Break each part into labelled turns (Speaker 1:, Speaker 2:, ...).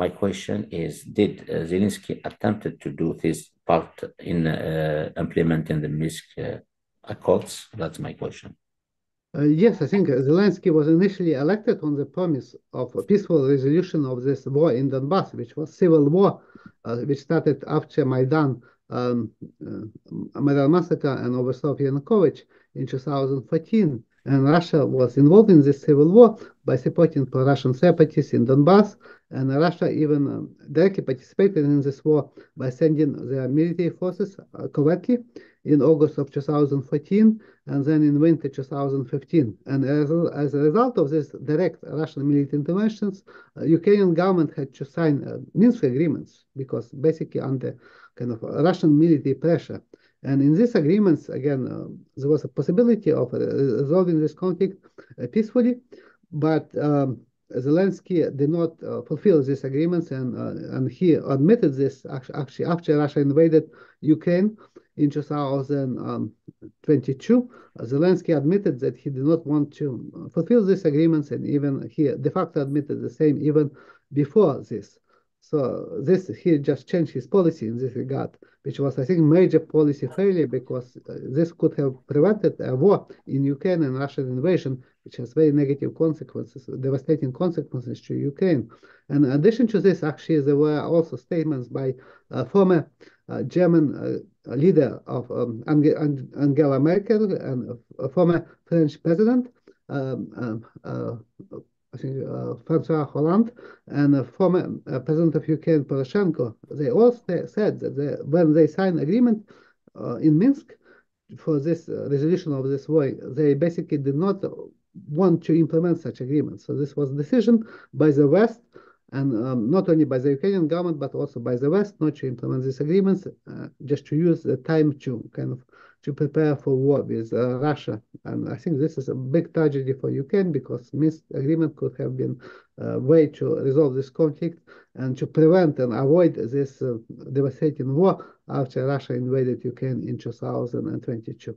Speaker 1: my question is, did Zelensky attempted to do this part in implementing the Minsk Accords? That's my question.
Speaker 2: Yes, I think Zelensky was initially elected on the promise of a peaceful resolution of this war in Donbass, which was civil war, which started after Maidan massacre and overthrow of Yanukovych in 2014. And Russia was involved in this civil war by supporting pro-Russian separatists in Donbass. And Russia even directly participated in this war by sending their military forces covertly in August of 2014 and then in winter 2015. And as a result of this direct Russian military interventions, Ukrainian government had to sign Minsk agreements because basically under kind of Russian military pressure. And in these agreements, again, there was a possibility of resolving this conflict peacefully, but Zelensky did not fulfill these agreements, and he admitted this actually after Russia invaded Ukraine in 2022. Zelensky admitted that he did not want to fulfill these agreements, and even he de facto admitted the same even before this. So he just changed his policy in this regard, which was, I think, major policy failure, because this could have prevented a war in Ukraine and Russian invasion, which has very negative consequences, devastating consequences to Ukraine. And in addition to this, actually, there were also statements by former German leader of Angela Merkel and a former French president, I think François Hollande, and former president of Ukraine, Poroshenko. They all said that when they signed agreement in Minsk for this resolution of this war, they basically did not want to implement such agreements. So this was a decision by the West, and not only by the Ukrainian government, but also by the West, not to implement these agreements, just to use the time to kind of to prepare for war with Russia. And I think this is a big tragedy for Ukraine, because Minsk agreement could have been a way to resolve this conflict and to prevent and avoid this devastating war after Russia invaded Ukraine in 2022.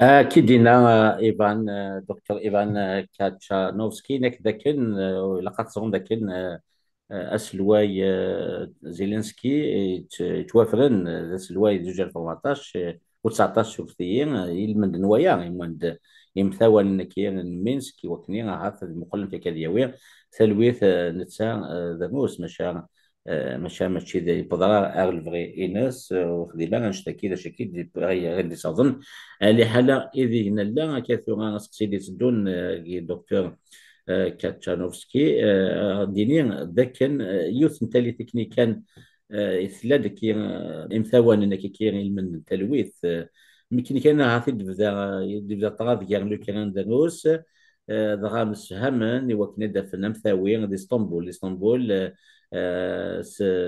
Speaker 1: كيدينا إيفان دكتور إيفان كاتشانوفسكي نك داكن لقد صون داكن أسلواي زيلينسكي توافرن أسلواي 2014 و19 شفتيين يلمند نوايا يمند يمثاول كيان مينسك وكني عارف المقلم في كدياوي ثلويث نتسا ذموس ماشي ذي بضرار اغلفغي انس وخديما نشتكي ذا شكي غادي صادن لحالة إذ نلا كثيرا نسقسي دي تدون دكتور كاتشانوفسكي ديني ذاكن يوث نتالي تكنيكان ثلاث كي امثاوان انك كي من التلويث ممكن كان عارف يبدا طراف كاع لو كان دانوس دغا مسهمن وكنا في نمثاوي دي اسطنبول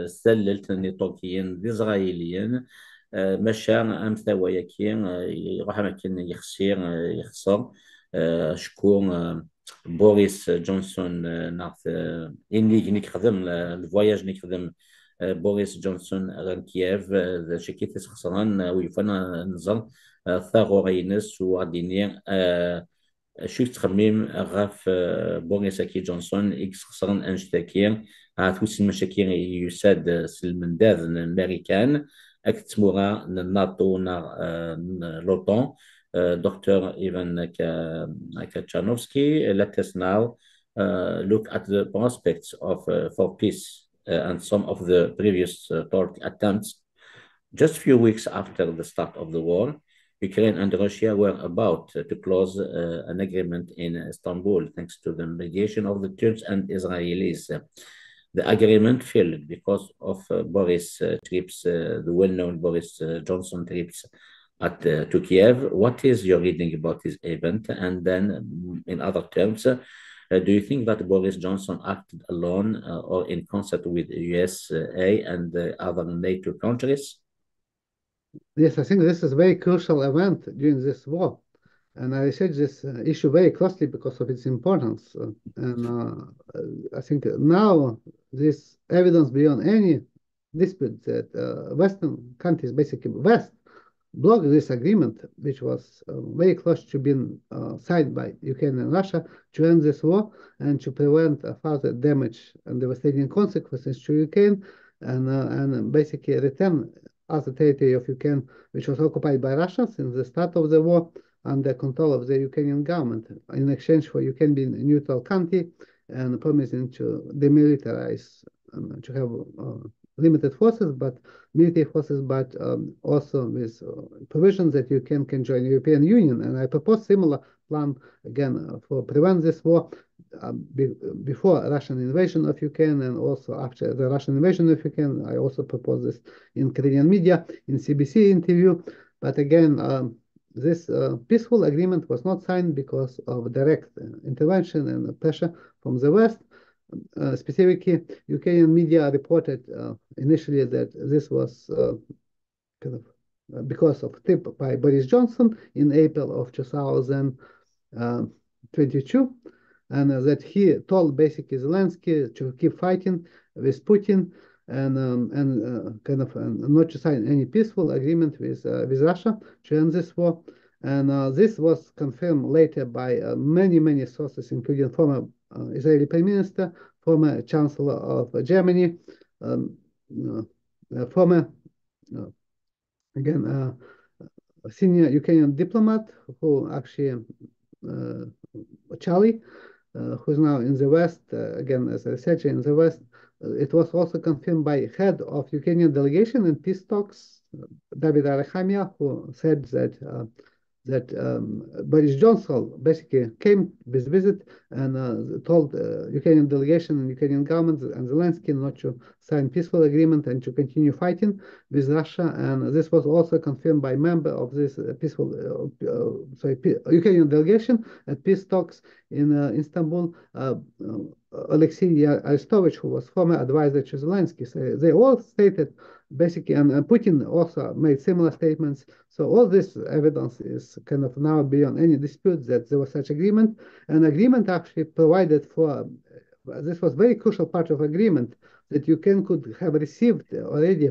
Speaker 1: سللت نيطوكيين دي اسرائيليين مشى امثاويا كي يروح مكان يخسر شكون بوريس جونسون نعرف اني نخدم الفواياج نخدم بوريس جونسون غير كييف شكي خسران ويفانا نزل ثاغورينس وغاديني شو تخميم غاف بوريس اكي جونسون اكس خسران انشتاكي عاثوس المشاكل يساد سلمنداذ الامريكان اكتمورا الناتو لوطون Dr. Ivan Katchanovski, let us now look at the prospects of for peace and some of the previous attempts. Just a few weeks after the start of the war, Ukraine and Russia were about to close an agreement in Istanbul, thanks to the mediation of the Turks and Israelis. The agreement failed because of Boris trips, the well-known Boris Johnson trips to Kiev. What is your reading about this event? And then, in other terms, do you think that Boris Johnson acted alone or in concert with the USA and other NATO countries?
Speaker 2: Yes, I think this is a very crucial event during this war. And I researched this issue very closely because of its importance. I think now this evidence beyond any dispute that Western countries, basically West, block this agreement, which was very close to being signed by Ukraine and Russia, to end this war and to prevent further damage and devastating consequences to Ukraine, and basically return other territory of Ukraine, which was occupied by Russians in the start of the war, under control of the Ukrainian government, in exchange for Ukraine being a neutral country and promising to demilitarize, to have limited forces, but military forces, but also with provisions that Ukraine can join the European Union. And I propose similar plan again for prevent this war before Russian invasion of Ukraine, and also after the Russian invasion of Ukraine. I also propose this in Korean media, in CBC interview. But again, this peaceful agreement was not signed because of direct intervention and pressure from the West. Specifically, Ukrainian media reported initially that this was kind of because of tip by Boris Johnson in April of 2022, and that he told basically Zelensky to keep fighting with Putin and not to sign any peaceful agreement with Russia to end this war. And this was confirmed later by many sources, including former Israeli Prime Minister, former Chancellor of Germany, former again senior Ukrainian diplomat who actually Charlie, who's now in the West, again as a researcher in the West. It was also confirmed by head of Ukrainian delegation in peace talks, David Arachamia, who said that Boris Johnson basically came with visit and told Ukrainian delegation and Ukrainian government and Zelensky not to sign peaceful agreement and to continue fighting with Russia. And this was also confirmed by member of this Ukrainian delegation at peace talks in Istanbul, Alexei Arestovich, who was former advisor to Zelensky. So they all stated basically, and Putin also made similar statements. So all this evidence is kind of now beyond any dispute that there was such agreement. And agreement actually provided for, this was very crucial part of agreement, that Ukraine could have received already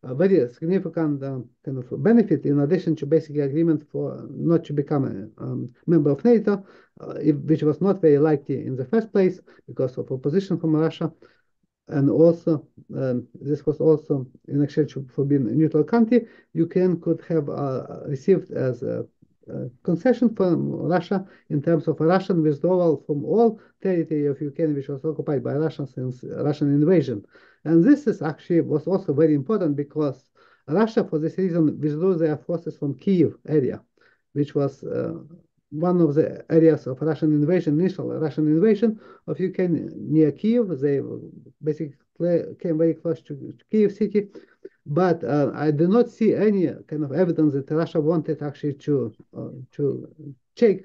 Speaker 2: a very significant kind of benefit in addition to basically agreement for not to become a member of NATO, which was not very likely in the first place because of opposition from Russia. And also, this was also in exchange for being a neutral country, Ukraine could have received as a concession from Russia in terms of a Russian withdrawal from all territory of Ukraine which was occupied by Russia since Russian invasion. And this is actually was also very important because Russia, for this reason, withdrew their forces from Kiev area, which was one of the areas of Russian invasion, initial Russian invasion of Ukraine near Kiev. They basically came very close to Kiev city. But I do not see any kind of evidence that Russia wanted actually to take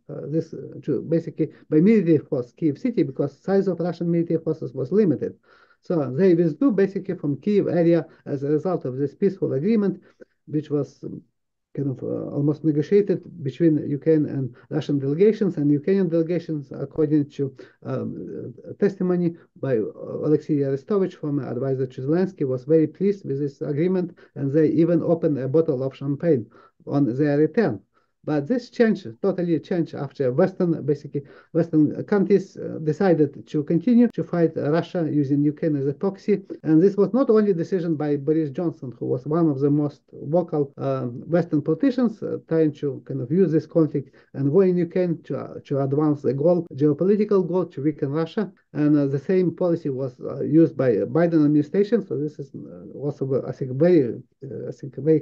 Speaker 2: this, to basically by military force Kiev city, because size of Russian military forces was limited. So they withdrew basically from Kiev area as a result of this peaceful agreement, which was kind of almost negotiated between Ukraine and Russian delegations, and Ukrainian delegations, according to testimony by Alexei Arestovich, former advisor to Zelensky, was very pleased with this agreement, and they even opened a bottle of champagne on their return. But this totally changed after Western countries decided to continue to fight Russia using Ukraine as a proxy. And this was not only a decision by Boris Johnson, who was one of the most vocal Western politicians trying to kind of use this conflict and war in Ukraine to advance the goal, geopolitical goal, to weaken Russia. And the same policy was used by Biden administration. So this is also, I think, very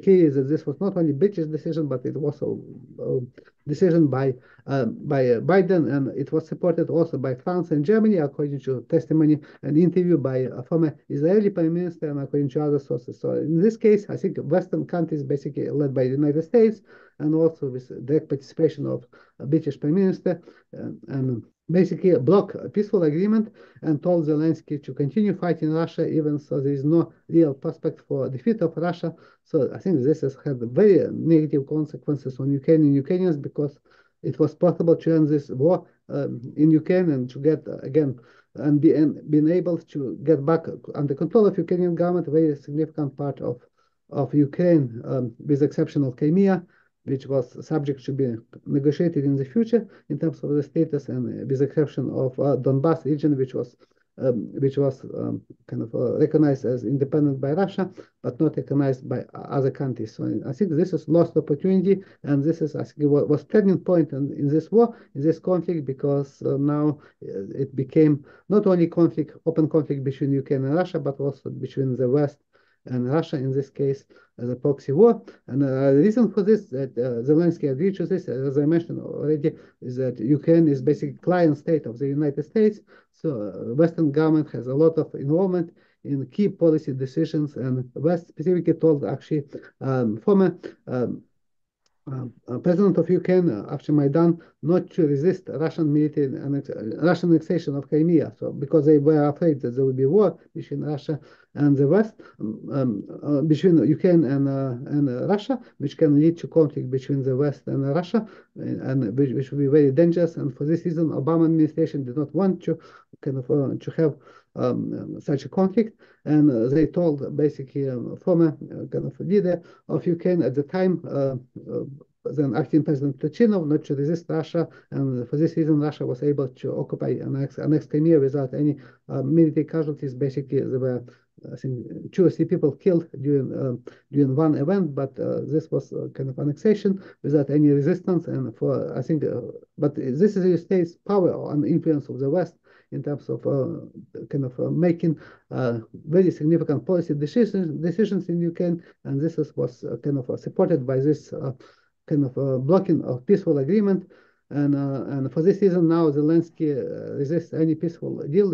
Speaker 2: clear that this was not only British decision, but it was also decision by Biden, and it was supported also by France and Germany, according to testimony and interview by a former Israeli Prime Minister, and according to other sources. So in this case, I think Western countries, basically led by the United States, and also with direct participation of a British Prime Minister, and basically block a peaceful agreement and told Zelensky to continue fighting Russia, even so there is no real prospect for defeat of Russia. So I think this has had very negative consequences on Ukraine and Ukrainians, because it was possible to end this war in Ukraine and to get again and being able to get back under control of Ukrainian government a very significant part of of Ukraine, with the exception of Crimea, which was subject to be negotiated in the future in terms of the status, and with the exception of Donbas region, which was kind of recognized as independent by Russia, but not recognized by other countries. So I think this is lost opportunity, and this is, I think, was turning point in this war, in this conflict, because now it became not only open conflict between Ukraine and Russia, but also between the West and Russia, in this case, as a proxy war. And the reason for this, that Zelensky agreed to this, as I mentioned already, is that Ukraine is basically client state of the United States. So Western government has a lot of involvement in key policy decisions, and West specifically told actually former president of Ukraine after Maidan not to resist Russian military and Russian annexation of Crimea. So because they were afraid that there would be war between Russia and the West, between Ukraine and Russia, which can lead to conflict between the West and Russia, and which will be very dangerous. And for this reason, Obama administration did not want to kind of to have such a conflict, and they told basically former kind of leader of Ukraine at the time, then acting President Turchinov, not to resist Russia, and for this reason Russia was able to occupy and annex Crimea without any military casualties. Basically, there were, I think, 2 or 3 people killed during one event, but this was kind of annexation without any resistance. And for, I think, but this is the state's power and influence of the West in terms of kind of making very significant policy decisions in Ukraine, and this was kind of supported by this kind of blocking of peaceful agreement. And for this reason, now Zelensky resists any peaceful deal,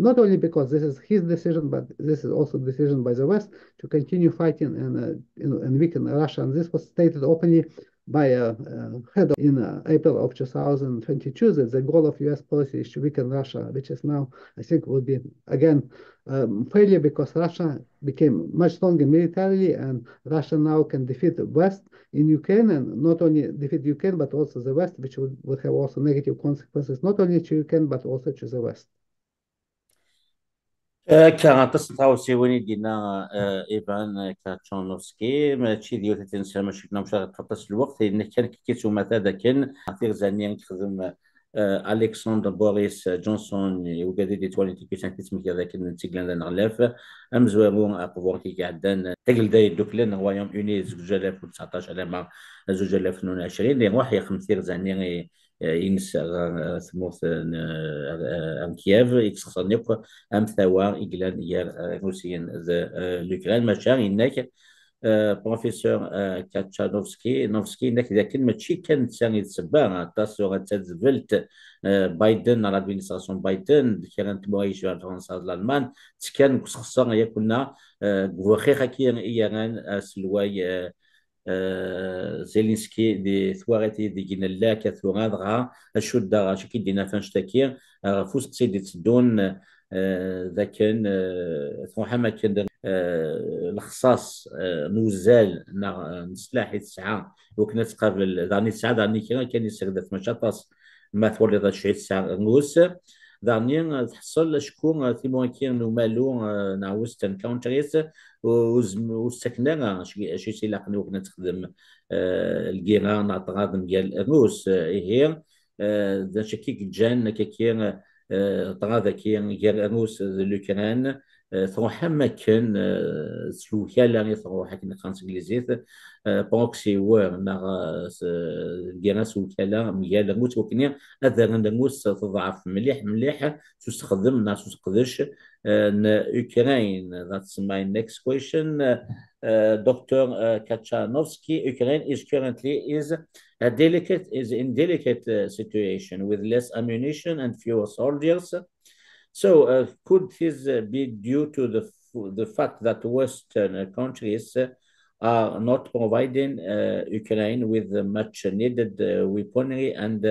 Speaker 2: not only because this is his decision, but this is also a decision by the West to continue fighting and weaken Russia. And this was stated openly by head in April of 2022, that the goal of U.S. policy is to weaken Russia, which is now, I think, will be again failure, because Russia became much stronger militarily, and Russia now can defeat the West in Ukraine, and not only defeat Ukraine, but also the West, which would have also negative consequences, not only to Ukraine, but also to the West.
Speaker 1: كقصة دينا إيفان كاتشانوفسكي ماشي ديال تنسى ماشي كنا مشى تفطس الوقت إن كان كيتو مثلا كان عطير زاني تخدم ألكسندر بوريس جونسون وقادي دي توالي تيكي سان كيتسمك هذاك نتيجلان لنا غلاف أمزوارون أقوار كي قعدان تقل داي دوكلان رويوم يوني 2019 على مع 2022 اللي راح يخمثير زاني ينس ثموث ام كييف يكسخصنيق ام ثوا إجلان يار روسيا لوكران ماشا إنك بروفيسور كاتشانوفسكي نوفسكي لكن ماشي كان تساني تسبا تاسو تزفلت بايدن على ادمينستراسيون بايدن كانت موايش على فرنسا الالمان كان خصوصا يكون وخيخا كي ايران سلواي زيلينسكي دي ثوارتي دي جينا لا كثورا دغا الشدة شكي دينا فانشتاكي فوس تسيدي تسدون ذاكن ثوحا ما كان الخصاص نوزال نسلاحي تسعة وكنا تقابل داني تسعة داني كان يستخدم مشاطاس ما ثولي ذا شعيد تسعة نوس داني تحصل شكون ثيمون كين ومالو ناوستن كونتريس والسكنة شي سيلاقني وكنا تخدم الجيرة نعطغاد ديال الروس هي ذا شكيك جان كيكين طغادا كي جال الروس لوكران ثروح ما كان سلوكا لا ثروح كنا خمس انجليزيت بروكسي وور نا ديالنا سلوكا لا ميال الموت وكني هذا الموت تضعف مليح تستخدم ناس تقدرش اوكران. That's my next question. Dr. Katchanovski, Ukraine is currently is in delicate situation with less ammunition and fewer soldiers. So could this be due to the fact that Western countries are not providing Ukraine with much needed weaponry and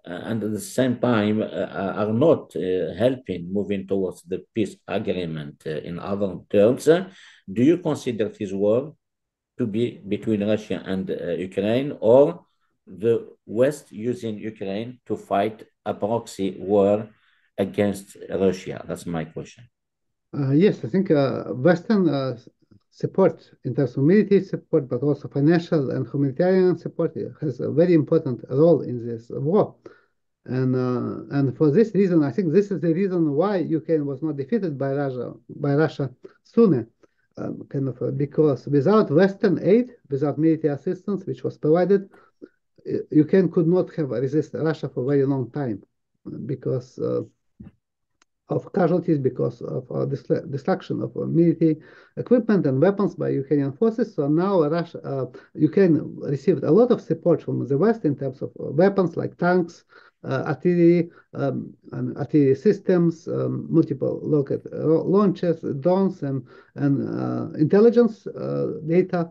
Speaker 1: at the same time are not helping moving towards the peace agreement? In other terms, do you consider this war to be between Russia and Ukraine, or the West using Ukraine to fight a proxy war against Russia? That's my question.
Speaker 2: Yes, I think Western support in terms of military support, but also financial and humanitarian support. It has a very important role in this war. And for this reason, I think this is the reason why Ukraine was not defeated by Russia sooner, because without Western aid, without military assistance, which was provided, Ukraine could not have resisted Russia for a very long time, because of casualties, because of destruction of military equipment and weapons by Ukrainian forces. So now Ukraine received a lot of support from the West in terms of weapons like tanks, artillery, and artillery systems, multiple rocket launchers, drones, and intelligence data,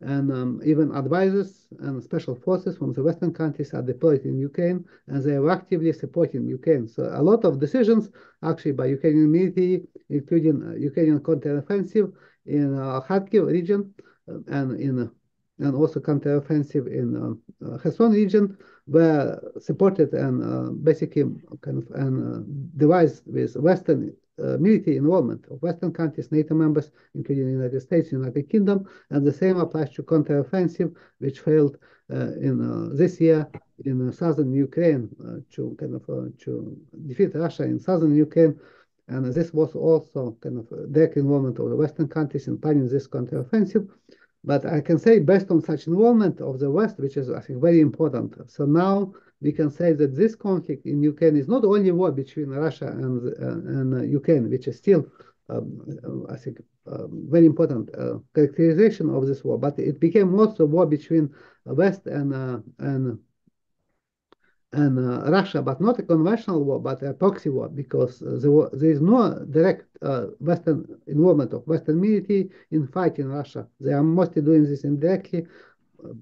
Speaker 2: and even advisors and special forces from the Western countries are deployed in Ukraine, and they are actively supporting Ukraine. So a lot of decisions actually by Ukrainian military, including Ukrainian counteroffensive in Kharkiv region, and also counteroffensive in Kherson region, were supported and basically devised with Western military involvement of Western countries, NATO members, including the United States, United Kingdom, and the same applies to counteroffensive, which failed in this year in southern Ukraine to defeat Russia in southern Ukraine. And this was also direct involvement of the Western countries in planning this counteroffensive. But I can say, based on such involvement of the West, which is, I think, very important. So now we can say that this conflict in Ukraine is not only war between Russia and Ukraine, which is still, I think, very important characterization of this war, but it became also war between West and Russia, but not a conventional war, but a proxy war, because there is no direct Western involvement of Western military in fighting Russia. They are mostly doing this indirectly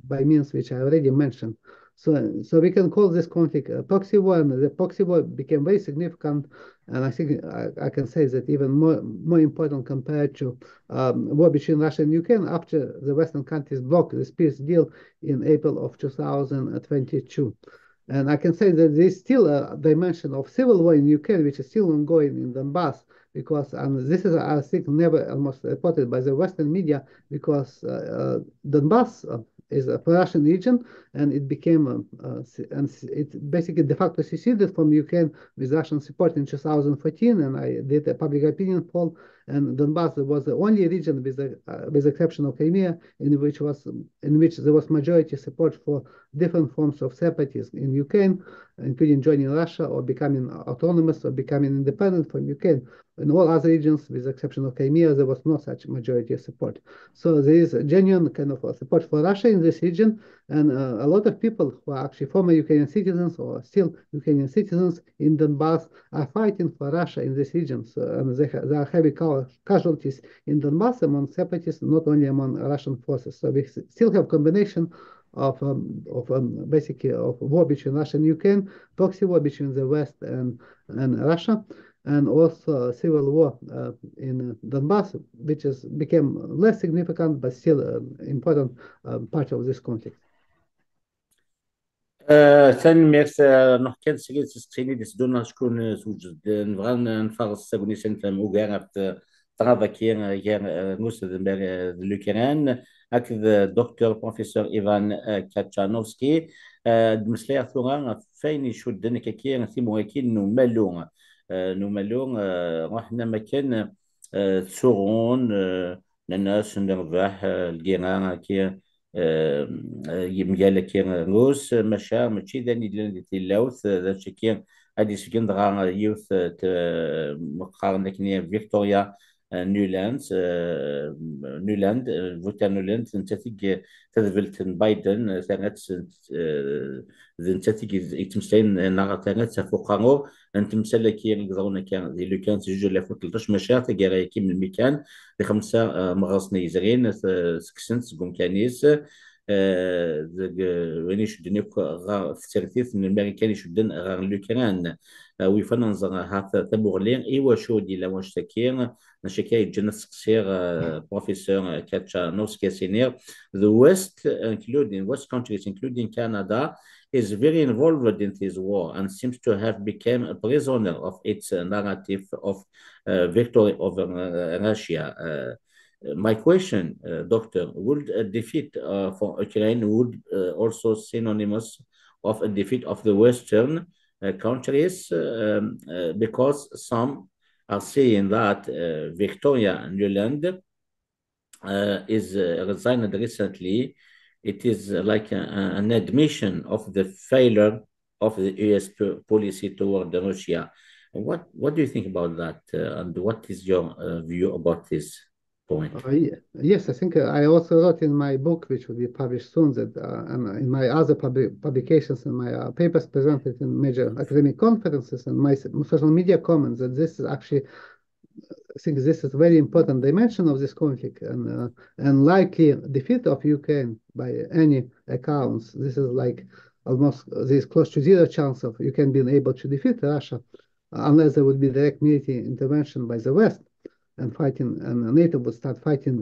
Speaker 2: by means which I already mentioned. So we can call this conflict a proxy war, and the proxy war became very significant, and I think I can say that even more important compared to war between Russia and Ukraine after the Western countries blocked this peace deal in April of 2022. And I can say that there is still a dimension of civil war in Ukraine, which is still ongoing in Donbass, because this is, I think, never almost reported by the Western media, because Donbass is a Russian region, and it became, and it basically de facto seceded from Ukraine with Russian support in 2014, and I did a public opinion poll, and Donbass was the only region, with the exception of Crimea, in which there was majority support for different forms of separatism in Ukraine, including joining Russia or becoming autonomous or becoming independent from Ukraine. In all other regions, with the exception of Crimea, there was no such majority support. So there is a genuine support for Russia in this region, and a lot of people who are actually former Ukrainian citizens or still Ukrainian citizens in Donbass are fighting for Russia in this region. So there are heavy casualties in Donbass among separatists, not only among Russian forces. So we still have combination of basically of war between Russia and Ukraine, proxy war between the West and Russia, and also civil war in Donbass, which became less significant but still an important part of this conflict.
Speaker 1: ثاني ميرس نحكي سيريت سيني ديس دونا شكون توجد نبغى نفرس ساكوني سنفهم وغيرت ترافا كير نوس لوكران هكذا دكتور بروفيسور إيفان كاتشانوفسكي مسلير ثورا فين يشدن كير ثيموكين نمالون رحنا مكان تصورون الناس نربح الجيران كي يمجال كي روس مشا ماشي ذاني اللي تلاوث ذا شكي هادي سكن دغا يوث مقارنة كنيا فيكتوريا نيولاند فوتا نيولاند تنتثق تذبلت بايدن ثانت تنتثق يتمسلين نغا ثانت فوقانو انت مسلكي القضاونا كان ذي لو كان سجل لفوت 13 مشا تقرا كي من المكان بخمسه مغاصني يزغين سكسنت قوم كانيس وين يشدني في ترتيب من الامريكان يشدن غير لوكران ويفنن هذا تبغلين ايوا شو دي لا واش تكين نشكي جنس قصير بروفيسور كاتشانوفسكي سينير the west including west countries including Canada is very involved in this war and seems to have become a prisoner of its narrative of victory over Russia My question, Doctor, would a defeat for Ukraine would also synonymous of a defeat of the Western countries because some are saying that Victoria Nuland is resigned recently. It is like an admission of the failure of the US policy toward Russia. What do you think about that? And what is your view about this point?
Speaker 2: Yes, I think I also wrote in my book, which will be published soon, that and in my other publications and my papers presented in major academic conferences and my social media comments, that this is actually, I think this is a very important dimension of this conflict, and likely defeat of Ukraine by any accounts. This is like almost there's close to zero chance of Ukraine being able to defeat Russia unless there would be direct military intervention by the West and fighting, and NATO would start fighting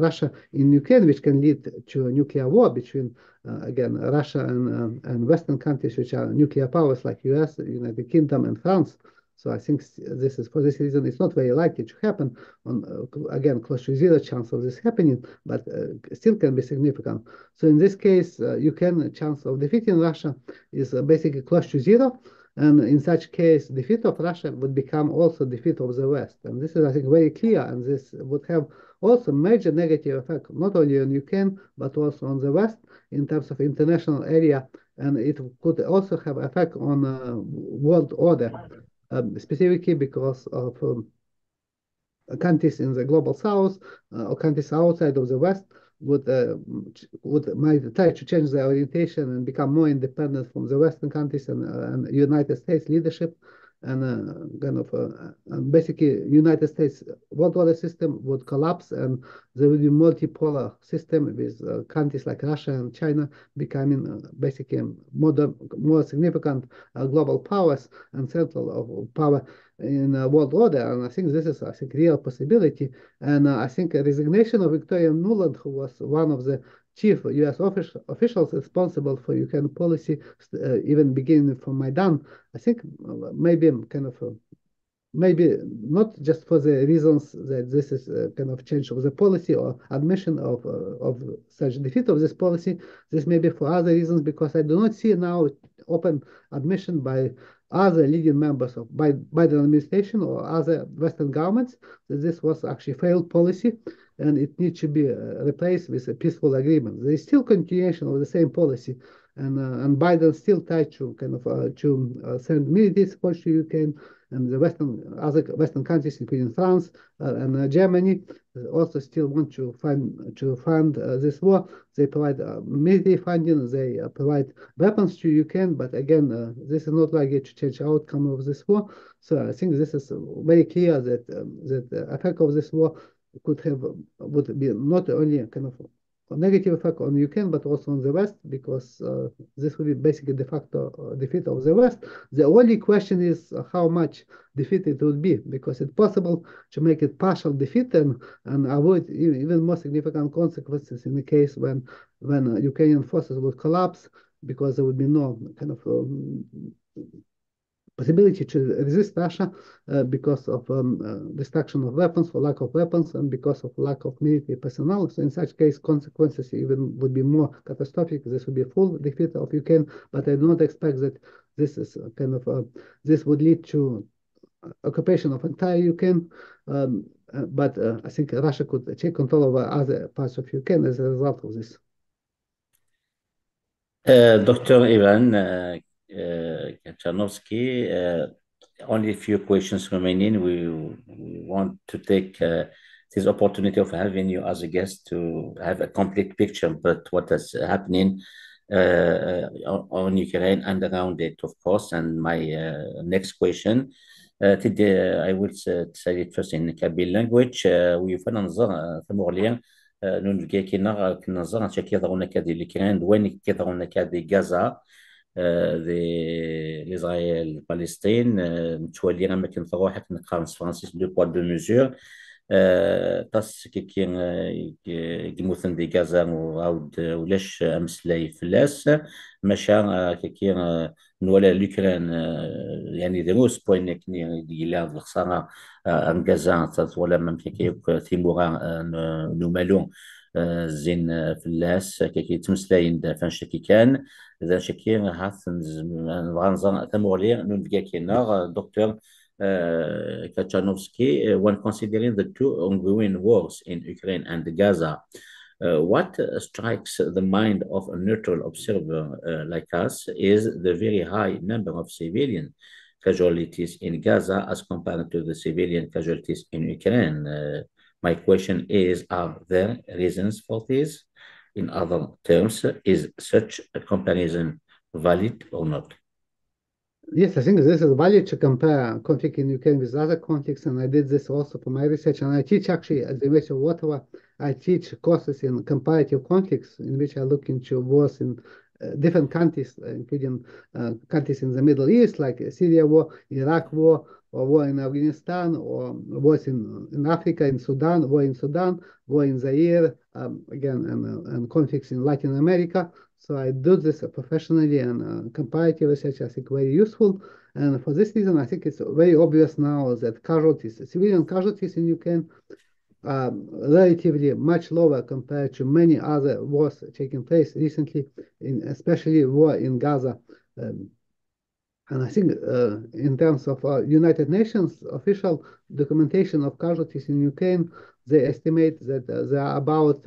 Speaker 2: Russia in Ukraine, which can lead to a nuclear war between again Russia and Western countries, which are nuclear powers like US, United Kingdom, and France. So I think this is, for this reason, it's not very likely to happen. On again, close to zero chance of this happening, but still can be significant. So in this case, Ukraine chance of defeating Russia is basically close to zero. And in such case, defeat of Russia would become also defeat of the West. And this is, I think, very clear. And this would have also major negative effect, not only on Ukraine, but also on the West in terms of international area. And it could also have effect on world order, specifically because of countries in the global South or countries outside of the West would might try to change their orientation and become more independent from the Western countries and United States leadership, and basically United States world order system would collapse, and there would be multipolar system with countries like Russia and China becoming basically more significant global powers and central of power in world order. And I think this is, real possibility. And I think a resignation of Victoria Nuland, who was one of the chief U.S. officials responsible for Ukraine policy, even beginning from Maidan, I think maybe maybe not just for the reasons that this is a kind of change of the policy or admission of such defeat of this policy. This may be for other reasons, because I do not see now open admission by other leading members of Biden administration or other Western governments that this was actually failed policy and it needs to be replaced with a peaceful agreement. There is still continuation of the same policy, and Biden still tried to send military support to Ukraine, and the other Western countries, including France and Germany, also still want to fund this war. They provide military funding, they provide weapons to Ukraine, but again, this is not likely to change the outcome of this war. So I think this is very clear that the effect of this war would be not only a kind of a negative effect on Ukraine, but also on the West, because this will be basically de facto defeat of the West. The only question is how much defeat it would be, because it's possible to make it partial defeat and avoid even more significant consequences in the case when Ukrainian forces would collapse, because there would be no kind of possibility to resist Russia because of destruction of weapons, for lack of weapons, and because of lack of military personnel. So in such case, consequences even would be more catastrophic. This would be a full defeat of Ukraine, but I do not expect that this is this would lead to occupation of entire Ukraine. But I think Russia could take control over other parts of Ukraine as a result of this.
Speaker 1: Dr. Ivan Katchanovski, only a few questions remaining. We want to take this opportunity of having you as a guest to have a complete picture about what is happening on Ukraine and around it, of course. And my next question, I will say it first in Kabyle language. ويفعل نظر ثمورليا نلقى كنا نظر شكل ضعونا كذي الأوكران وين كذا كذي غزة l'Israël Palestine متولي ما كنت روحك نقارن فرانسيس دو بوا دو ميزور تاس كيموثن دي غازا وعاود ولاش أمسلاي فلاس ماشا نولا لوكران يعني دروس بوين كني دي لا الخسارة أن غازا ولا ممكن كيك تيمورا نومالون زين فلاس كي تمسلاين دا فانش كي كان ذا شكي هاث نظام ثمولي نلقى كينا دكتور Katchanovski, when considering the two ongoing wars in Ukraine and Gaza, what strikes the mind of a neutral observer like us is the very high number of civilian casualties in Gaza as compared to the civilian casualties in Ukraine. My question is, are there reasons for this? In other terms, is such a comparison valid or not?
Speaker 2: Yes, I think this is valid to compare conflict in Ukraine with other conflicts, and I did this also for my research. And I teach actually at the University of Ottawa, I teach courses in comparative conflicts in which I look into wars in different countries, including countries in the Middle East, like Syria war, Iraq war, or war in Afghanistan, or wars in Africa, in Sudan, war in Zaire, again, and conflicts in Latin America. So I do this professionally, and comparative research I think very useful. And for this reason, I think it's very obvious now that civilian casualties in Ukraine are relatively much lower compared to many other wars taking place recently, especially war in Gaza. And I think in terms of United Nations official documentation of casualties in Ukraine, they estimate that there are about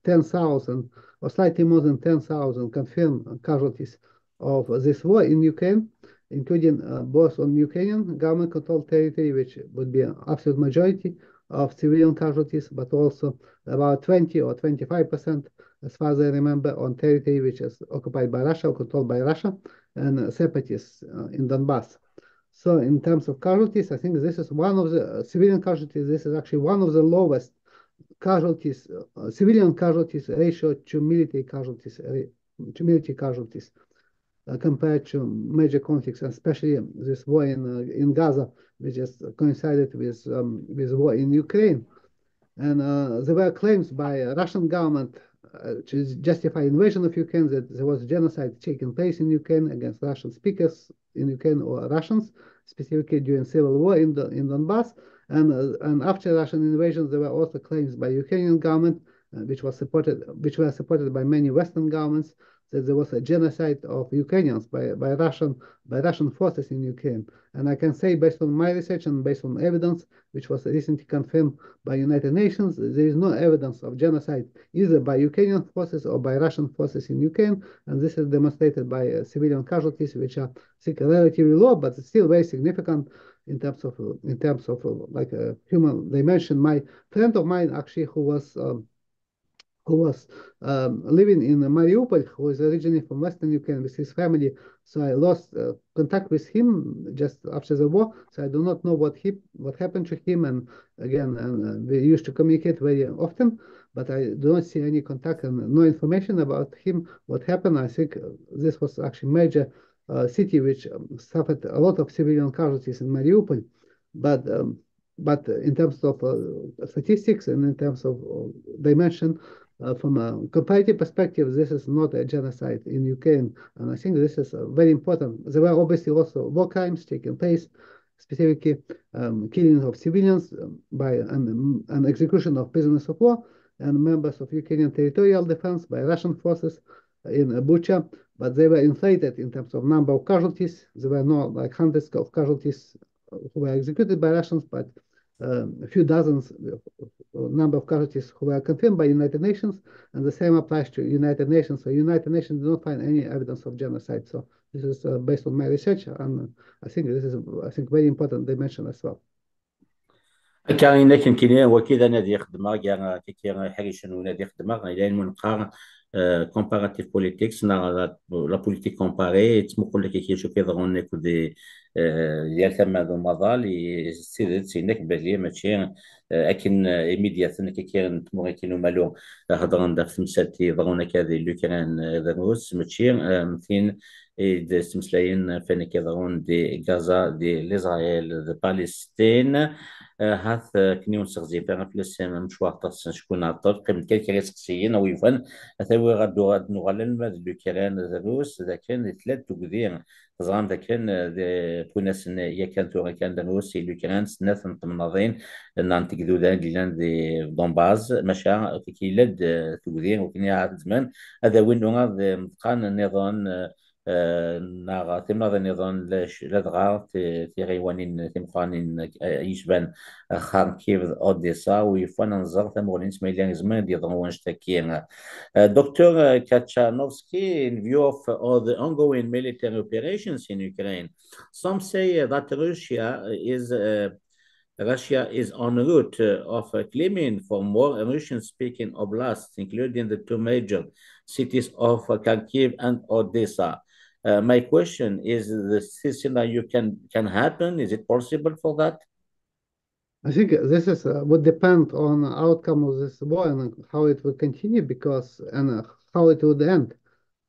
Speaker 2: 10,000 or slightly more than 10,000 confirmed casualties of this war in Ukraine, including both on Ukrainian government-controlled territory, which would be an absolute majority of civilian casualties, but also about 20 or 25%, as far as I remember, on territory which is occupied by Russia or controlled by Russia, and separatists in Donbass. So in terms of casualties, I think this is one of the civilian casualties. This is actually one of the lowest casualties, civilian casualties ratio to military casualties, compared to major conflicts, especially this war in Gaza, which has coincided with war in Ukraine. And there were claims by Russian government to justify invasion of Ukraine that there was genocide taking place in Ukraine against Russian speakers in Ukraine or Russians, specifically during civil war in Donbass. And after Russian invasion, there were also claims by Ukrainian government, which were supported by many Western governments, that there was a genocide of Ukrainians by Russian forces in Ukraine. And I can say, based on my research and based on evidence, which was recently confirmed by United Nations, there is no evidence of genocide either by Ukrainian forces or by Russian forces in Ukraine. And this is demonstrated by civilian casualties, which are, I think, relatively low, but still very significant in terms of like a human dimension. My friend of mine, actually, who was living in Mariupol, who is originally from Western Ukraine with his family. So I lost contact with him just after the war. So I do not know what happened to him. And again, we used to communicate very often, but I do not see any contact and no information about him. What happened? I think this was actually major city which suffered a lot of civilian casualties in Mariupol, but in terms of statistics and in terms of dimension, from a comparative perspective, this is not a genocide in Ukraine, and I think this is very important. There were obviously also war crimes taking place, specifically killing of civilians by an execution of prisoners of war and members of Ukrainian territorial defense by Russian forces in Bucha, but they were inflated in terms of number of casualties. There were no like hundreds of casualties who were executed by Russians, but a few dozens number of casualties who were confirmed by United Nations, and the same applies to United Nations. So United Nations did not find any evidence of genocide. So this is based on my research, and I think this is very important dimension as well.
Speaker 1: كاين كاين وكذا نادي يخدم كاع كي حريشن ونادي يخدم الى منقار comparative politics لا بوليتيك كومباري تمقول لك كي يشوف يضرون نيكو دي ديال ثما ذو مظال يسيد سينك بالي ماشي اكن ايميديات كي كاين تمغي كينو مالو هضرون دا في مساتي يضرون كذا لوكران ذروس ماشي مثين تمسلاين فين كيضرون دي غازا دي لإسرائيل دي بالستين هاث كنيون سغزيفا في السنة مشوار تصن شكون عطل قيم كالكريس سقسيين أو يفن أثوي غاد نغلل ما ذو كلام ذروس ذا كان ثلاث تقدير تزغام ذا كان بوناس يا كان ثورا كان دروس اللي كان سنة تمنظين نان تقدو ذا جيلان دي دونباز مشا كي لد تقدير وكني عاد زمان هذا وين هذا متقان النظام ناغا تمنظ النظام لدغا في غيوانين تمقانين يشبان خاركيف أوديسا ويفان نظر ثمغلين سميلان زمان دي ضموان شتاكين Dr. Katchanovski, in view of all the ongoing military operations in Ukraine, some say that Russia is en route of claiming for more Russian-speaking oblasts, including the two major cities of Kharkiv and Odessa. My question is: this scenario can happen? Is it possible for that?
Speaker 2: I think this is would depend on the outcome of this war and how it will continue, because and how it would end.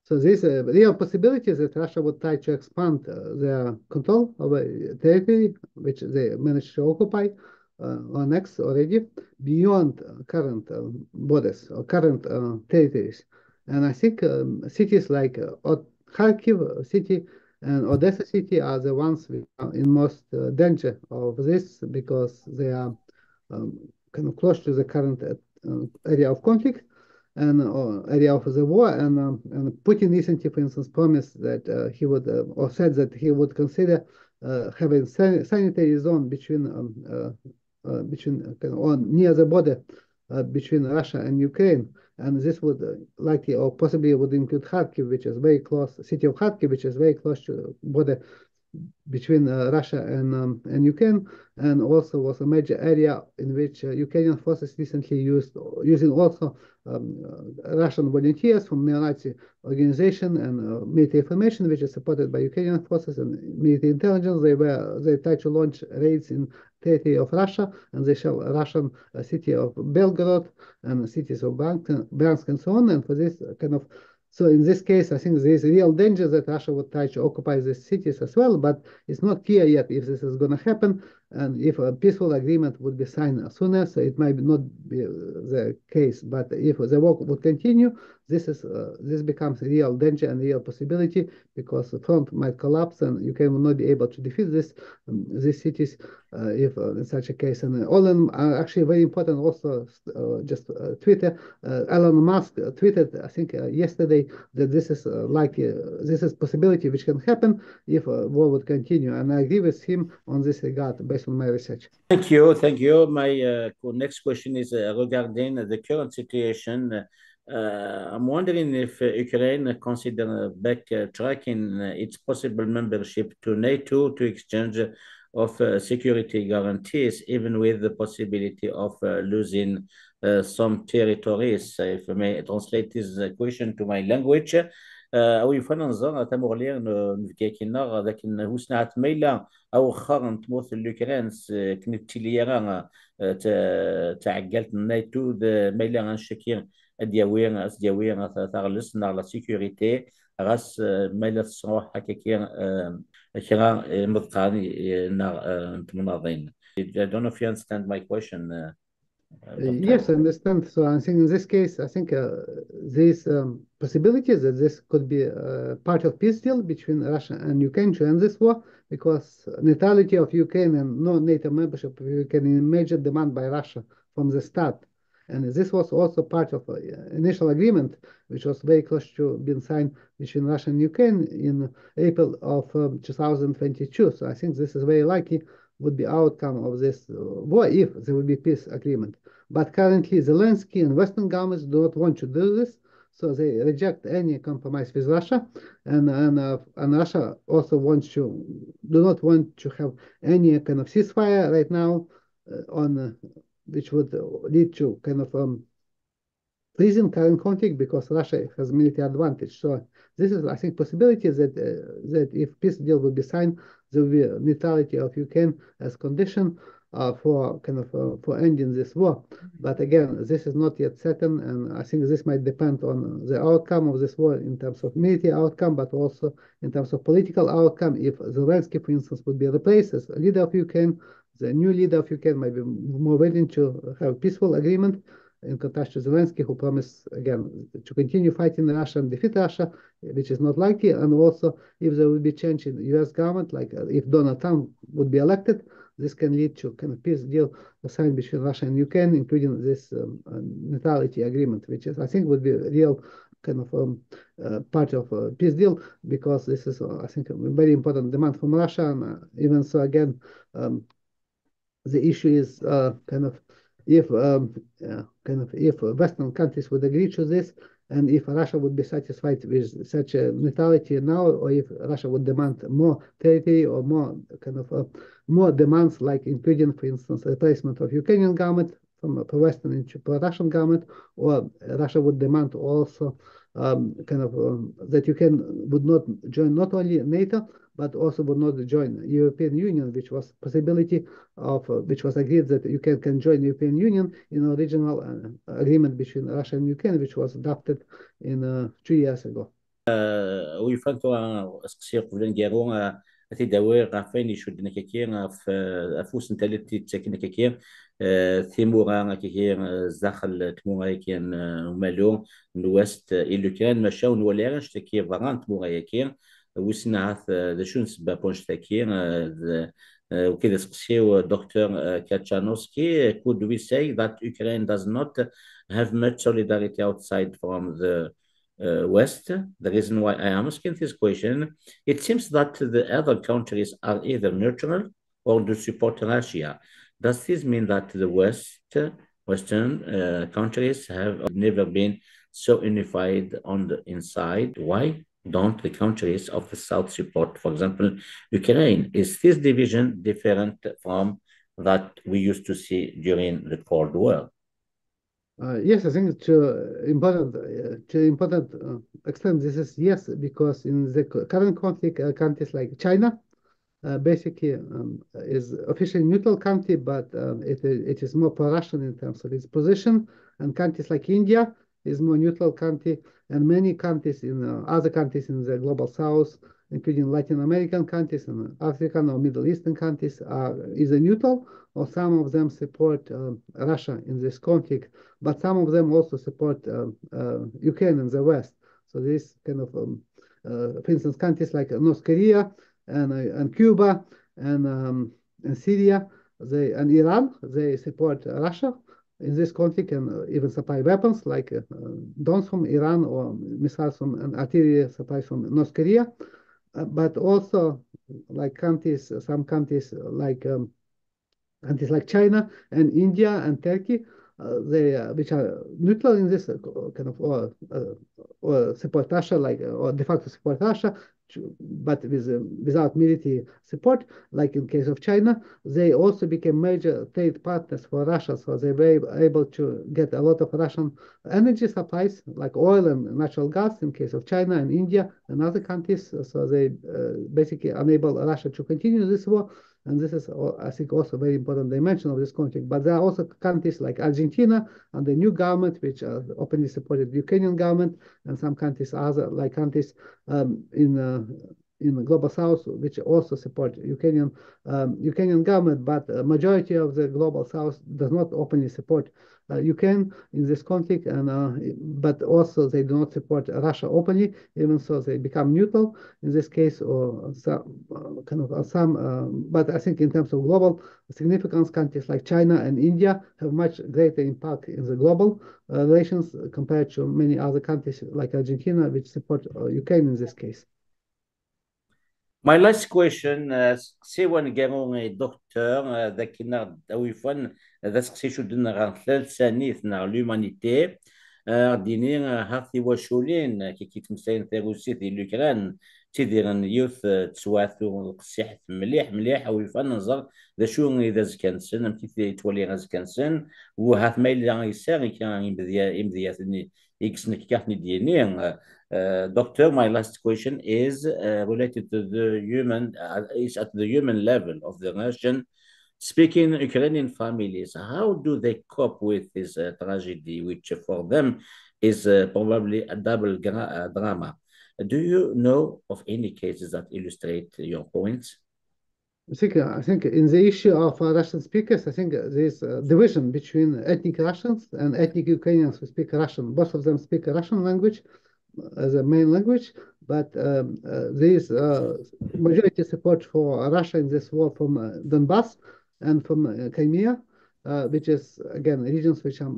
Speaker 2: So there's a real possibility that Russia would try to expand their control over territory, which they managed to occupy or annex already, beyond current borders or current territories. And I think cities like Kharkiv city and Odessa city are the ones which are in most danger of this, because they are kind of close to the current area of conflict and area of the war. And Putin recently, for instance, promised that he would, or said that he would consider having sanitary zone between or near the border between Russia and Ukraine. And this would likely or possibly would include Kharkiv, which is very close, city of Kharkiv, which is very close to border between Russia and Ukraine, and also was a major area in which Ukrainian forces recently using also Russian volunteers from neo-Nazi organization and military information, which is supported by Ukrainian forces and military intelligence. They tried to launch raids in territory of Russia, and they shell Russian city of Belgorod and cities of Bryansk and so on. And for this kind of so in this case, I think there is a real danger that Russia would try to occupy these cities as well, but it's not clear yet if this is going to happen and if a peaceful agreement would be signed sooner. So it might not be the case, but if the war would continue, this becomes a real danger and a real possibility, because the front might collapse and Ukraine will not be able to defeat these cities if in such a case. And all of them are actually very important. Also, just Twitter, Elon Musk tweeted, I think yesterday, that this is likely, this is possibility which can happen if war would continue. And I agree with him on this regard based on my research.
Speaker 1: Thank you. Thank you. My next question is regarding the current situation. I'm wondering if Ukraine consider backtracking its possible membership to NATO to exchange of security guarantees, even with the possibility of losing some territories. If I may translate this question to my language. أو يفننظر تمغلير نفكيكينا لكن هو سنعت ميلا أو خارن تموث اليوكران كنت تليرا تعقلت الناتو ميلا عن شكير أدياوير تغلس نار لا سيكوريتي غاس ميلا تصروح هكاكير كرا مدقاني نار مناضين. I don't know if you understand my question.
Speaker 2: Yes, I understand. So I think in this case, I think these possibilities that this could be part of peace deal between Russia and Ukraine to end this war, because neutrality of Ukraine and no NATO membership of Ukraine is a major demand by Russia from the start. And this was also part of initial agreement, which was very close to being signed between Russia and Ukraine in April of 2022. So I think this is very likely would be outcome of this war if there would be peace agreement. But currently, Zelensky and Western governments do not want to do this, so they reject any compromise with Russia, and Russia also do not want to have any kind of ceasefire right now, which would lead to kind of freezing current conflict, because Russia has military advantage. So this is, I think, possibility that if peace deal will be signed, there will be neutrality of Ukraine as condition for ending this war. But again, this is not yet certain, and I think this might depend on the outcome of this war in terms of military outcome, but also in terms of political outcome. If Zelensky, for instance, would be replaced as leader of Ukraine, the new leader of Ukraine might be more willing to have peaceful agreement in contrast to Zelensky, who promised again to continue fighting Russia and defeat Russia, which is not likely. And also, if there will be change in the U.S. government, like if Donald Trump would be elected, this can lead to kind of peace deal signed between Russia and Ukraine, including this neutrality agreement, which is, I think, would be a real kind of part of a peace deal, because this is, I think, a very important demand from Russia. And even so, again, the issue is if Western countries would agree to this, and if Russia would be satisfied with such a neutrality now, or if Russia would demand more territory or more demands, like including, for instance, replacement of Ukrainian government from a pro-Western into pro-Russian government, or Russia would demand also that Ukraine would not join not only NATO, but also would not join European Union, which was possibility of which was agreed that Ukraine can join European Union in original agreement between Russia and Ukraine, which was adopted in 2 years ago.
Speaker 1: Oui, fanto asqsiq qbel nqaru ati dawer غافين يشد كيكي افوس نتالتي تساكن كيكي ثيمورا كيكي زاخل تمورا كان مالو الوست إلو كان مشاو نولي تكي فغان تمورا كي وسنا هاث ذا شون سبا بونش تاكي وكذا سقسيو دكتور كاتشانوسكي could we say that Ukraine does not have much solidarity outside from the West? The reason why I am asking this question, it seems that the other countries are either neutral or to support Russia. Does this mean that the Western countries have never been so unified on the inside? Why don't the countries of the South support, for example, Ukraine? Is this division different from that we used to see during the Cold War?
Speaker 2: Yes, I think to important extent this is yes, because in the current conflict, countries like China basically is officially neutral country, but it is more pro-Russian in terms of its position, and countries like India is more neutral country, and many countries in other countries in the global South, including Latin American countries and African or Middle Eastern countries, are either neutral or some of them support Russia in this conflict, but some of them also support Ukraine in the West. So this kind of, for instance, countries like North Korea and Cuba and Syria, and Iran, they support Russia in this conflict and even supply weapons like drones from Iran or missiles from and artillery supplies from North Korea. But also, like some countries like China and India and Turkey, which are neutral in this or support Russia, or de facto support Russia, but without military support, like in case of China. They also became major trade partners for Russia, so they were able to get a lot of Russian energy supplies, like oil and natural gas, in case of China and India and other countries. So they basically enable Russia to continue this war. And this is, I think, also a very important dimension of this conflict. But there are also countries like Argentina and the new government, which openly supported the Ukrainian government, and some countries, other like countries in the global South, which also support Ukrainian government. But a majority of the global South does not openly support Ukraine in this conflict, and but also they do not support Russia openly. Even so, they become neutral in this case, or some. But I think in terms of global significance, countries like China and India have much greater impact in the global relations compared to many other countries like Argentina, which support Ukraine in this case.
Speaker 1: My last question, سيوا نقامو دكتور ذاك النهار أويفان ذا سقسي شو دنا غا 3 سنين لومانيتي ديني هاثي وشولين كي تمساين ثاغوسي في الأوكران تيديرن يوث تسواثو قسيح مليح أويفان نظر ذا شو إذا زكانسن أمتي تولي غازكانسن وهاث مايل يساغي كان يمدياثني يكسنك كاثني ديني Doctor, my last question is related to the is at the human level of the nation. Speaking Ukrainian families, how do they cope with this tragedy, which for them is probably a double drama? Do you know of any cases that illustrate your points?
Speaker 2: I think in the issue of Russian speakers, I think there is a division between ethnic Russians and ethnic Ukrainians who speak Russian. Both of them speak Russian language as a main language, but there is majority support for Russia in this war from Donbass and from Crimea, which is again regions which are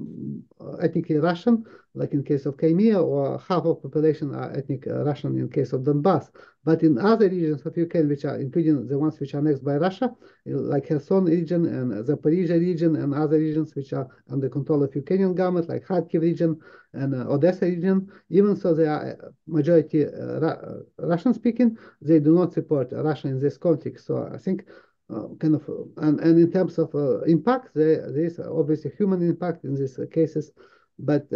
Speaker 2: ethnically Russian, like in case of Crimea, or half of population are ethnic Russian in case of Donbass. But in other regions of Ukraine, which are including the ones which are next by Russia, like Kherson region and Zaporizhia region and other regions which are under control of Ukrainian government, like Kharkiv region and Odessa region, even so they are majority Russian speaking, they do not support Russia in this conflict. So I think kind of, and in terms of impact, there is obviously human impact in these cases, but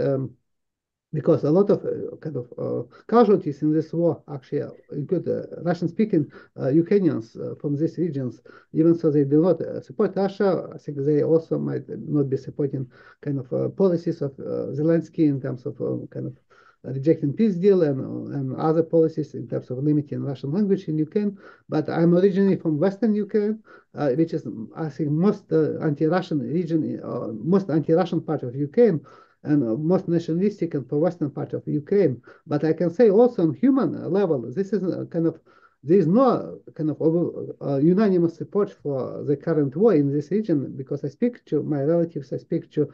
Speaker 2: because a lot of kind of casualties in this war actually include Russian-speaking Ukrainians from these regions. Even so, they do not support Russia. I think they also might not be supporting kind of policies of Zelensky in terms of kind of rejecting peace deal and other policies in terms of limiting Russian language in Ukraine. But I'm originally from Western Ukraine, which is, I think, most anti-Russian region, most anti-Russian part of Ukraine, and most nationalistic and pro-Western part of Ukraine. But I can say also on human level, this is kind of, there is no kind of unanimous support for the current war in this region, because I speak to my relatives, I speak to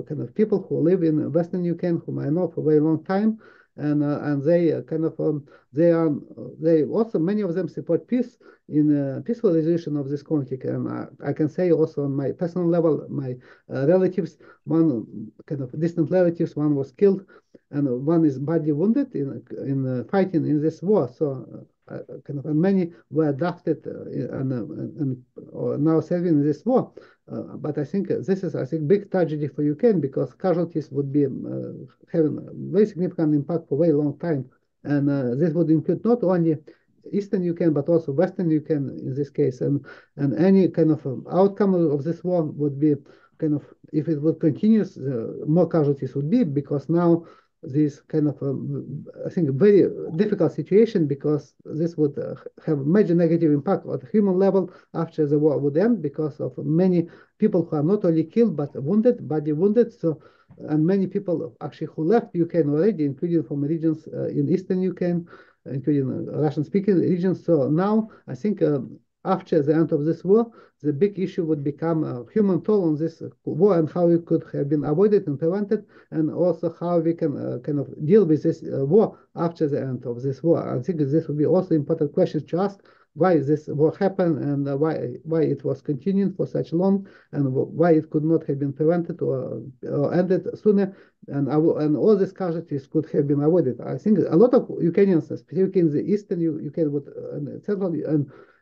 Speaker 2: kind of people who live in Western Ukraine, whom I know for a very long time, and they kind of they also, many of them support peace in peaceful resolution of this conflict. And I can say also on my personal level, my relatives, one kind of distant relatives, one was killed and one is badly wounded in fighting in this war. So kind of, and many were adopted and now serving in this war. But I think this is, I think, big tragedy for Ukraine, because casualties would be having a very significant impact for a very long time. And this would include not only Eastern Ukraine, but also Western Ukraine in this case. And any kind of outcome of this war would be kind of, if it would continue, more casualties would be, because now this kind of, I think, very difficult situation, because this would have major negative impact on the human level after the war would end, because of many people who are not only killed, but wounded, badly wounded. So, and many people actually who left Ukraine already, including from regions in Eastern Ukraine, including Russian-speaking regions. So now I think after the end of this war, the big issue would become human toll on this war and how it could have been avoided and prevented, and also how we can kind of deal with this war after the end of this war. I think this would be also important questions to ask: why this war happened, and why it was continuing for such long, and why it could not have been prevented or ended sooner, and all these casualties could have been avoided. I think a lot of Ukrainians, specifically in the eastern Ukraine, would central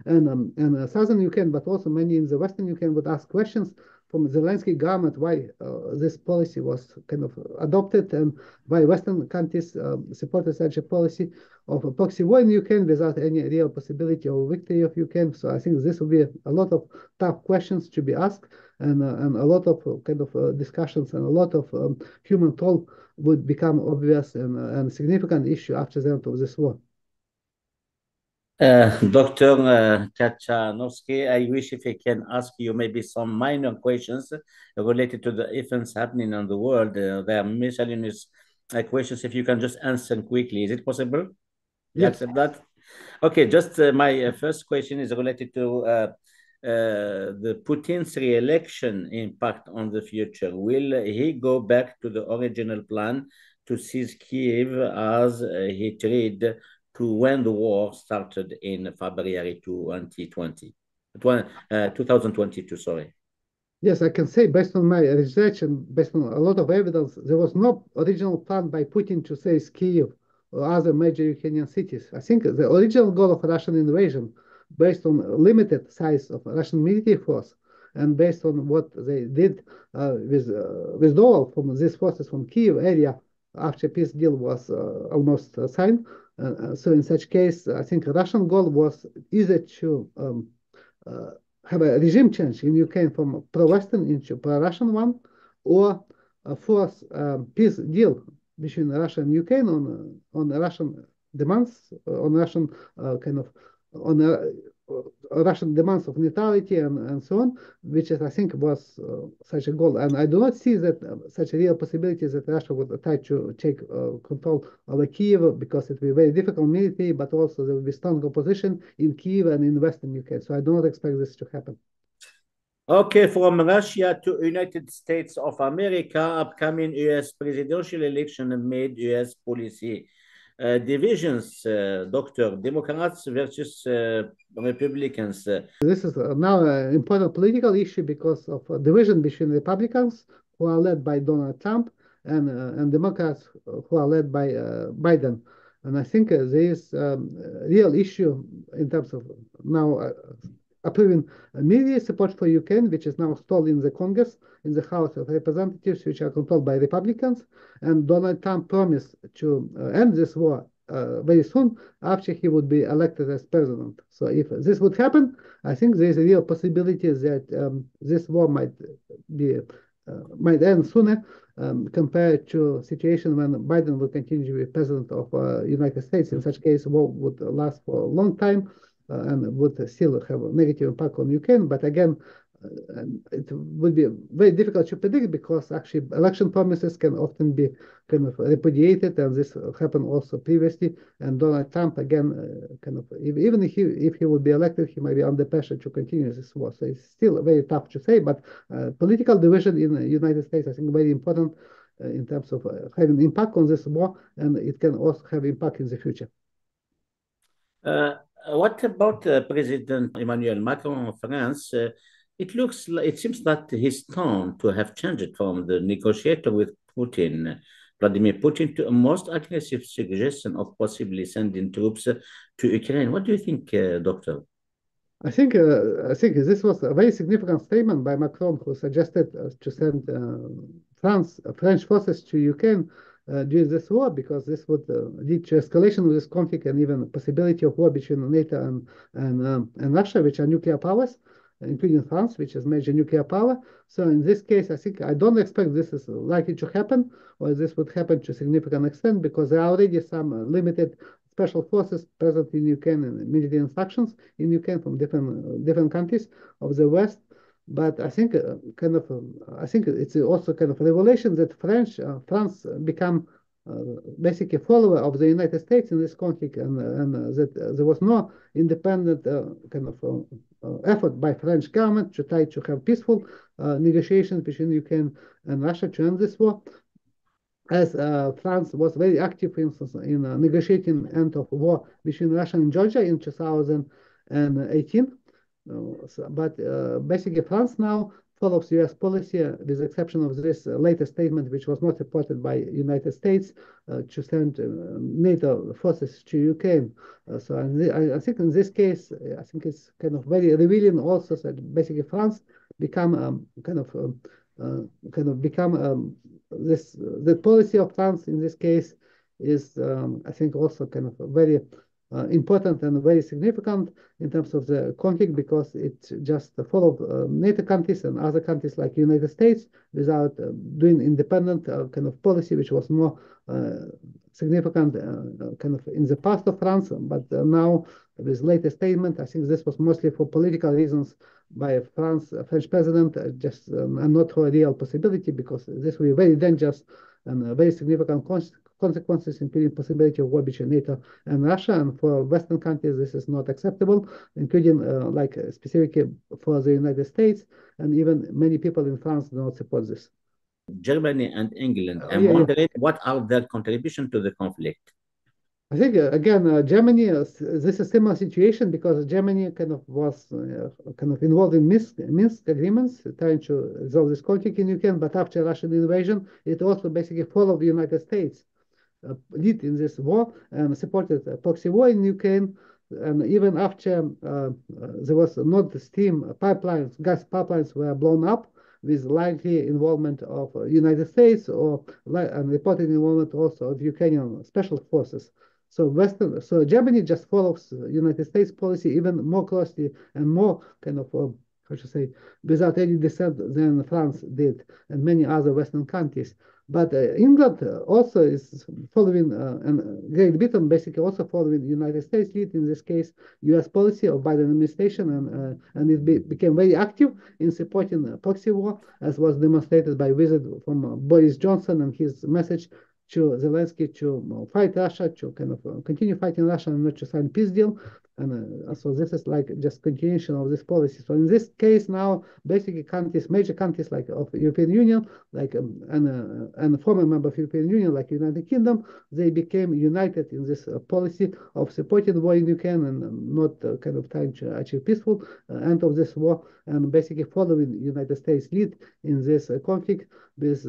Speaker 2: and southern Ukraine, but also many in the western Ukraine, would ask questions from the Zelensky government why this policy was kind of adopted, and why Western countries supported such a policy of a proxy war in Ukraine without any real possibility of victory of Ukraine. So I think this will be a lot of tough questions to be asked, and a lot of kind of discussions, and a lot of human toll would become obvious and significant issue after the end of this war.
Speaker 1: Dr. Katchanovski, I wish if I can ask you maybe some minor questions related to the events happening in the world. There are miscellaneous questions, if you can just answer quickly. Is it possible? You
Speaker 2: Yes.
Speaker 1: accept that? Okay, just my first question is related to the Putin's re-election impact on the future. Will he go back to the original plan to seize Kiev as he tried to when the war started in February 2022, sorry?
Speaker 2: Yes, I can say, based on my research and based on a lot of evidence, there was no original plan by Putin to seize Kyiv or other major Ukrainian cities. I think the original goal of Russian invasion, based on limited size of Russian military force, and based on what they did with withdrawal from these forces from Kyiv area after peace deal was almost signed. So in such case, I think Russian goal was either to have a regime change in Ukraine from pro-Western into pro-Russian one, or force peace deal between Russia and Ukraine on Russian demands, on Russian kind of Russian demands of neutrality and so on, which is, I think, was such a goal. And I do not see that such a real possibility that Russia would try to take control over Kiev, because it will be very difficult military, but also there will be strong opposition in Kiev and in Western UK. So I do not expect this to happen.
Speaker 1: Okay, from Russia to United States of America, upcoming US presidential election made US policy divisions, Doctor, Democrats versus Republicans.
Speaker 2: This is now an important political issue because of a division between Republicans, who are led by Donald Trump, and Democrats, who are led by Biden. And I think there is a real issue in terms of now approving media support for Ukraine, which is now stalled in the Congress, in the House of Representatives, which are controlled by Republicans. And Donald Trump promised to end this war very soon after he would be elected as president. So if this would happen, I think there is a real possibility that this war might end sooner compared to a situation when Biden will continue to be president of United States. In such case, war would last for a long time and would still have a negative impact on Ukraine. But again, it would be very difficult to predict, because actually election promises can often be kind of repudiated, and this happened also previously. And Donald Trump, again, even if he would be elected, he might be under pressure to continue this war. So it's still very tough to say. But political division in the United States, I think, very important in terms of having impact on this war, and it can also have impact in the future.
Speaker 1: What about President Emmanuel Macron of France? It seems that his tone to have changed from the negotiator with Vladimir Putin, to a most aggressive suggestion of possibly sending troops to Ukraine. What do you think, Doctor?
Speaker 2: I think this was a very significant statement by Macron, who suggested to send French forces to Ukraine during this war, because this would lead to escalation of this conflict, and even possibility of war between NATO and Russia, which are nuclear powers, including France, which is major nuclear power. So in this case, I don't expect this is likely to happen, or this would happen to a significant extent, because there are already some limited special forces present in Ukraine and military instructions in Ukraine from different countries of the West. But I think I think it's also kind of a revelation that France become basically a follower of the United States in this conflict, and that there was no independent effort by French government to try to have peaceful negotiations between Ukraine and Russia to end this war, as France was very active, for instance, in negotiating end of war between Russia and Georgia in 2018. But basically, France now follows U.S. policy, with the exception of this latest statement, which was not supported by United States, to send NATO forces to Ukraine. So I think in this case, I think it's kind of very revealing also that basically France become this the policy of France in this case is I think also kind of very important and very significant in terms of the conflict, because it just followed NATO countries and other countries like United States without doing independent kind of policy, which was more significant kind of in the past of France. But now with latest statement, I think this was mostly for political reasons by French president, and not for a real possibility, because this will be very dangerous and very significant consequences, including possibility of war between NATO and Russia. And for Western countries, this is not acceptable, including like specifically for the United States, and even many people in France do not support this.
Speaker 1: Germany and England. I'm wondering what are their contribution to the conflict?
Speaker 2: I think again, Germany. This is a similar situation, because Germany kind of was involved in Minsk agreements, trying to resolve this conflict in Ukraine. But after Russian invasion, it also basically followed the United States lead in this war and supported a proxy war in Ukraine. And even after there was Nord Stream pipelines, gas pipelines were blown up, with likely involvement of United States and reported involvement also of Ukrainian special forces. So Germany just follows United States policy even more closely and more kind of how to say, without any dissent than France did, and many other Western countries. But England also is following, and Great Britain basically also following the United States lead, in this case, U.S. policy of Biden administration, and it became very active in supporting proxy war, as was demonstrated by visit from Boris Johnson and his message to Zelensky to fight Russia, to kind of continue fighting Russia and not to sign peace deal. And so this is like just continuation of this policy. So in this case now, basically countries, major countries like of European Union, like and a former member of European Union, like United Kingdom, they became united in this policy of supporting the war in Ukraine and not kind of trying to achieve peaceful end of this war, and basically following United States lead in this conflict, with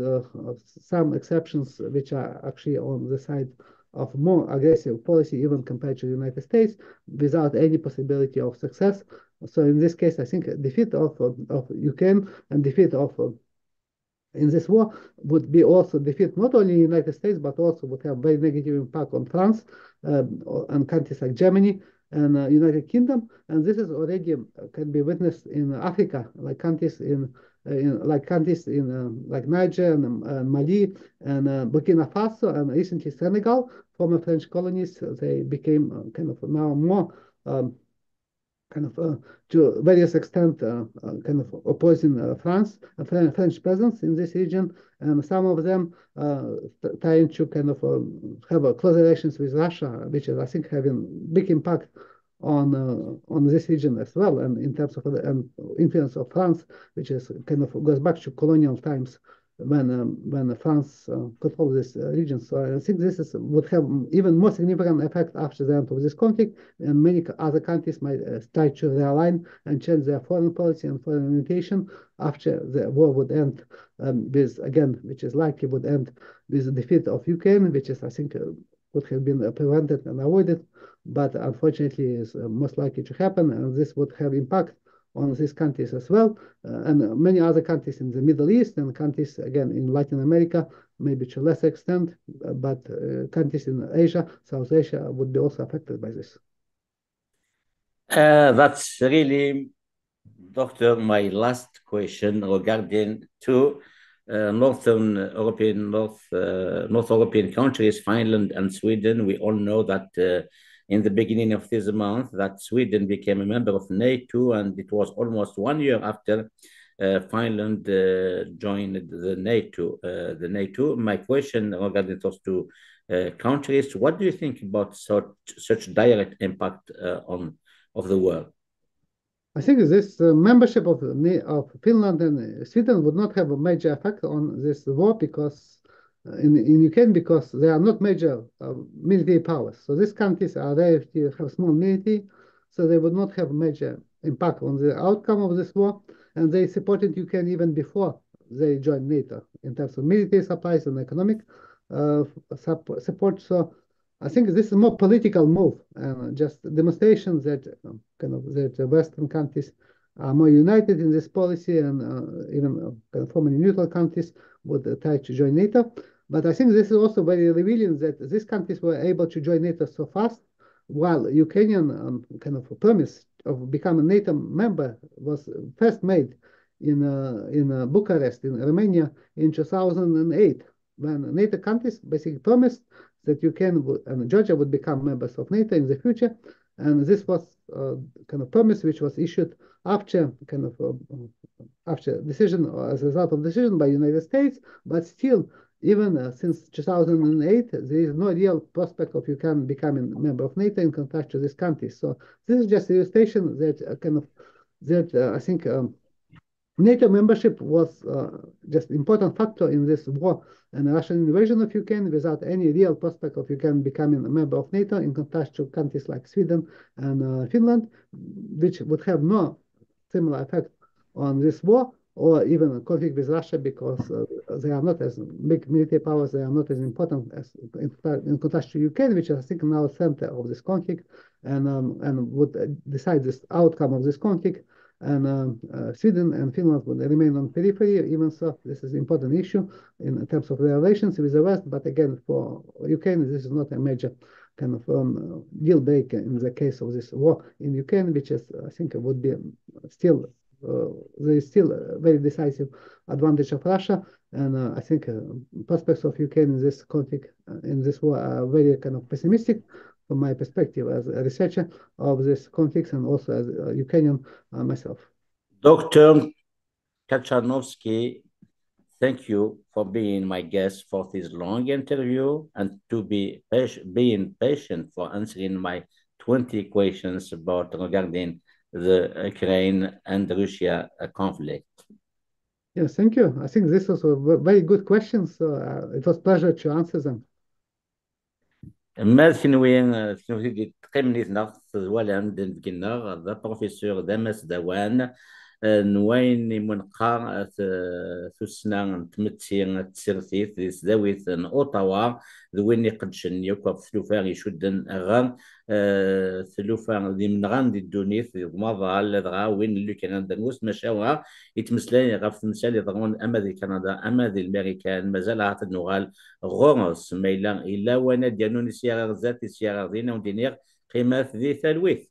Speaker 2: some exceptions which are actually on the side of more aggressive policy, even compared to the United States, without any possibility of success. So in this case, I think defeat of Ukraine and defeat of in this war would be also defeat not only the United States, but also would have very negative impact on France and countries like Germany and United Kingdom. And this is already can be witnessed in Africa, like countries in like Niger and Mali and Burkina Faso and recently Senegal, former French colonies. They became kind of now more kind of to various extent kind of opposing France, French presence in this region, and some of them trying to kind of have close relations with Russia, which is, I think, having big impact on this region as well, and in terms of the influence of France, which is kind of goes back to colonial times when France controlled this region. So I think this would have even more significant effect after the end of this conflict, and many other countries might try to realign and change their foreign policy and foreign orientation after the war would end, with, again, which is likely would end with the defeat of Ukraine, which is, I think, would have been prevented and avoided, but unfortunately is most likely to happen, and this would have impact on these countries as well, and many other countries in the Middle East and countries, again, in Latin America, maybe to a lesser extent, but countries in Asia, South Asia would be also affected by this.
Speaker 1: That's really, Doctor, my last question regarding to North European countries, Finland and Sweden. We all know that in the beginning of this month that Sweden became a member of NATO, and it was almost 1 year after Finland joined the NATO. My question regarding those two countries: what do you think about such direct impact of the war?
Speaker 2: I think this membership of Finland and Sweden would not have a major effect on this war, because in Ukraine, because they are not major military powers. So these countries are relatively have small military, so they would not have major impact on the outcome of this war. And they supported Ukraine even before they joined NATO in terms of military supplies and economic support. So I think this is a more political move, and just demonstrations that kind of that the Western countries are more united in this policy, and even formerly neutral countries would try to join NATO. But I think this is also very revealing that these countries were able to join NATO so fast, while Ukrainian kind of promise of becoming a NATO member was first made in Bucharest, in Romania, in 2008, when NATO countries basically promised that Ukraine and Georgia would become members of NATO in the future. And this was kind of promise which was issued after kind of after decision, or as a result of decision by United States. But still, even since 2008, there is no real prospect of Ukraine becoming a member of NATO in contrast to these countries. So this is just an illustration that I think NATO membership was just important factor in this war and the Russian invasion of Ukraine, without any real prospect of Ukraine becoming a member of NATO, in contrast to countries like Sweden and Finland, which would have no similar effect on this war or even a conflict with Russia, because they are not as big military powers, they are not as important as in contrast to Ukraine, which is, I think, now center of this conflict and would decide this outcome of this conflict. And Sweden and Finland would remain on periphery. Even so, this is an important issue in terms of their relations with the West. But again, for Ukraine, this is not a major kind of deal breaker in the case of this war in Ukraine, which is, I think, would be still there is still a very decisive advantage of Russia, and I think prospects of Ukraine in this conflict, in this war, are very kind of pessimistic from my perspective as a researcher of this conflict and also as a Ukrainian myself.
Speaker 1: Dr. Katchanovski, thank you for being my guest for this long interview and to be being patient for answering my 20 questions about regarding the Ukraine and Russia conflict.
Speaker 2: Yes, thank you. I think this was a very good question, so it was a pleasure to answer them.
Speaker 1: ما كنوي تقيمنيتنا زوالا دنكنا ذا بروفيسور دامس دوان نوين منقى ثسنا تمتي تسرثيث زاوية اوتاوا ذوين يقدشن يوقف ثلوفا يشدن غان ثلوفا ذي من غان دي الدونيث مضى لدغا وين اللي كان دنوس مشاوها يتمثلين غاف تمثال يضغون اما ذي كندا اما ذي الامريكان مازال عاد النغال غورس ميلا الا وانا ديالو سياغ ذات سياغ ذينا ودينيغ قيمات ذي ثلويث